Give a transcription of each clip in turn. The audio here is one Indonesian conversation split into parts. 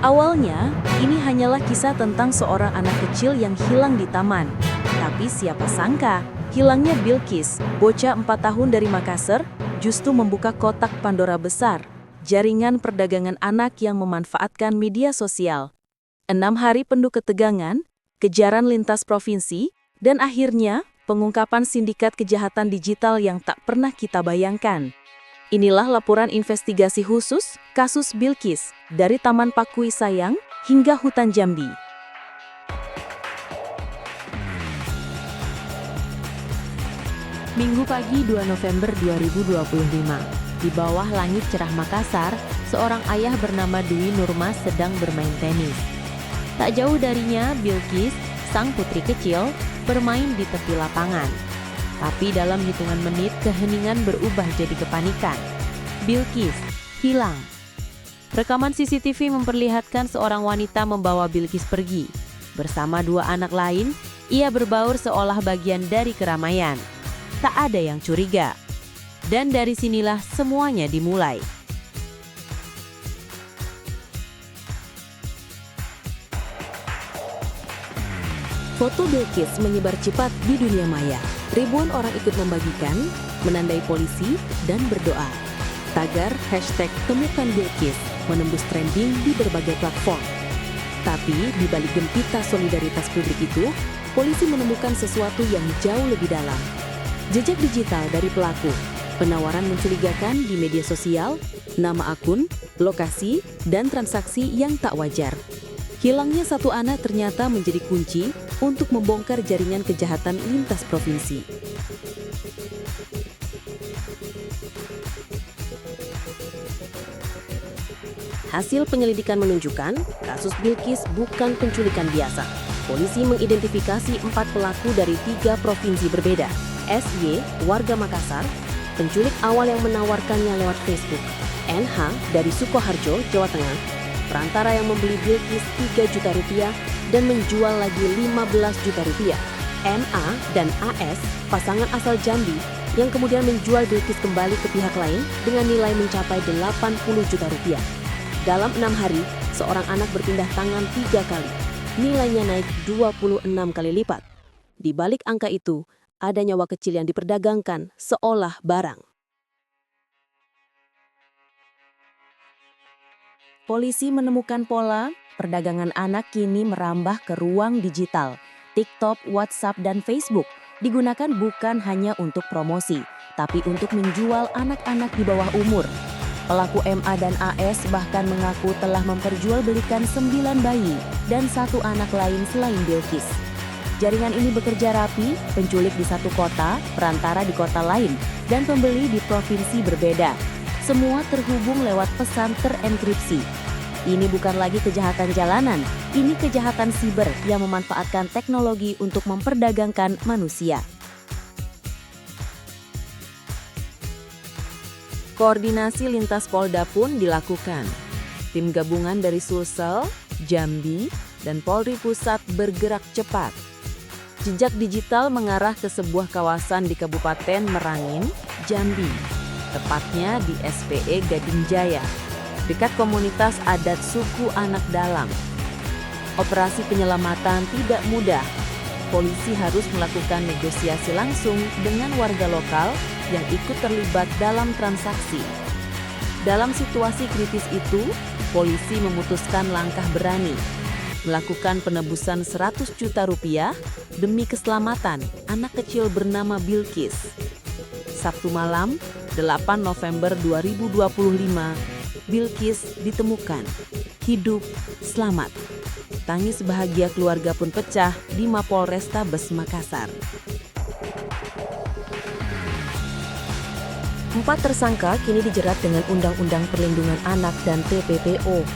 Awalnya, ini hanyalah kisah tentang seorang anak kecil yang hilang di taman. Tapi siapa sangka, hilangnya Bilqis, bocah 4 tahun dari Makassar, justru membuka kotak Pandora besar, jaringan perdagangan anak yang memanfaatkan media sosial. 6 hari penuh ketegangan, kejaran lintas provinsi, dan akhirnya pengungkapan sindikat kejahatan digital yang tak pernah kita bayangkan. Inilah laporan investigasi khusus kasus Bilqis dari Taman Pakui Sayang hingga Hutan Jambi. Minggu pagi 2 November 2025, di bawah langit cerah Makassar, seorang ayah bernama Dwi Nurmas sedang bermain tenis. Tak jauh darinya, Bilqis, sang putri kecil, bermain di tepi lapangan. Tapi dalam hitungan menit, keheningan berubah jadi kepanikan. Bilqis hilang. Rekaman CCTV memperlihatkan seorang wanita membawa Bilqis pergi. Bersama 2 anak lain, ia berbaur seolah bagian dari keramaian. Tak ada yang curiga. Dan dari sinilah semuanya dimulai. Foto Bilqis menyebar cepat di dunia maya. Ribuan orang ikut membagikan, menandai polisi, dan berdoa. Tagar #temukan Bilqis menembus trending di berbagai platform. Tapi di balik gempita solidaritas publik itu, polisi menemukan sesuatu yang jauh lebih dalam. Jejak digital dari pelaku, penawaran mencurigakan di media sosial, nama akun, lokasi, dan transaksi yang tak wajar. Hilangnya satu anak ternyata menjadi kunci untuk membongkar jaringan kejahatan lintas provinsi. Hasil penyelidikan menunjukkan kasus Bilqis bukan penculikan biasa. Polisi mengidentifikasi 4 pelaku dari 3 provinsi berbeda. SY, warga Makassar, penculik awal yang menawarkannya lewat Facebook. NH dari Sukoharjo, Jawa Tengah, perantara yang membeli Bilqis 3 juta rupiah dan menjual lagi 15 juta rupiah. MA dan AS, pasangan asal Jambi, yang kemudian menjual Bilqis kembali ke pihak lain dengan nilai mencapai 80 juta rupiah. Dalam 6 hari, seorang anak berpindah tangan 3 kali. Nilainya naik 26 kali lipat. Di balik angka itu, ada nyawa kecil yang diperdagangkan seolah barang. Polisi menemukan pola perdagangan anak kini merambah ke ruang digital. TikTok, WhatsApp, dan Facebook digunakan bukan hanya untuk promosi, tapi untuk menjual anak-anak di bawah umur. Pelaku MA dan AS bahkan mengaku telah memperjualbelikan 9 bayi dan 1 anak lain selain Bilqis. Jaringan ini bekerja rapi, penculik di satu kota, perantara di kota lain, dan pembeli di provinsi berbeda. Semua terhubung lewat pesan terenkripsi. Ini bukan lagi kejahatan jalanan, ini kejahatan siber yang memanfaatkan teknologi untuk memperdagangkan manusia. Koordinasi lintas Polda pun dilakukan. Tim gabungan dari Sulsel, Jambi, dan Polri Pusat bergerak cepat. Jejak digital mengarah ke sebuah kawasan di Kabupaten Merangin, Jambi, tepatnya di SPE Gading Jaya, dekat komunitas adat suku Anak Dalam. Operasi penyelamatan tidak mudah. Polisi harus melakukan negosiasi langsung dengan warga lokal yang ikut terlibat dalam transaksi. Dalam situasi kritis itu, polisi memutuskan langkah berani, melakukan penebusan 100 juta rupiah demi keselamatan anak kecil bernama Bilqis. Sabtu malam, 8 November 2025, Bilqis ditemukan, hidup, selamat. Tangis bahagia keluarga pun pecah di Mapolrestabes Makassar. 4 tersangka kini dijerat dengan Undang-Undang Perlindungan Anak dan TPPO.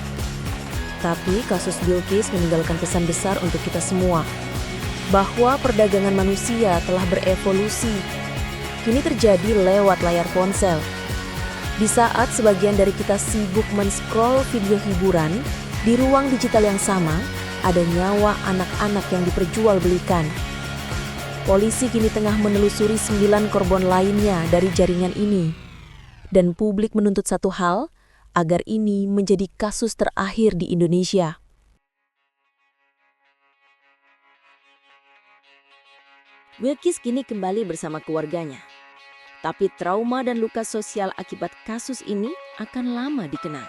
Tapi kasus Bilqis meninggalkan pesan besar untuk kita semua, bahwa perdagangan manusia telah berevolusi. Kini terjadi lewat layar ponsel. Di saat sebagian dari kita sibuk men-scroll video hiburan, di ruang digital yang sama, ada nyawa anak-anak yang diperjualbelikan. Polisi kini tengah menelusuri 9 korban lainnya dari jaringan ini. Dan publik menuntut satu hal, agar ini menjadi kasus terakhir di Indonesia. Bilqis kini kembali bersama keluarganya. Tapi trauma dan luka sosial akibat kasus ini akan lama dikenang.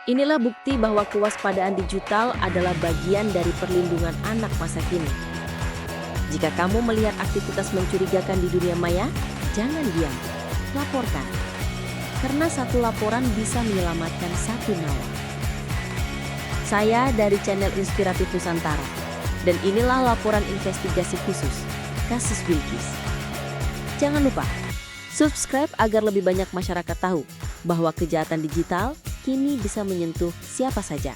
Inilah bukti bahwa kewaspadaan digital adalah bagian dari perlindungan anak masa kini. Jika kamu melihat aktivitas mencurigakan di dunia maya, jangan diam, laporkan. Karena satu laporan bisa menyelamatkan satu nyawa. Saya dari channel Inspiratif Nusantara, dan inilah laporan investigasi khusus kasus Bilqis. Jangan lupa subscribe agar lebih banyak masyarakat tahu bahwa kejahatan digital kini bisa menyentuh siapa saja.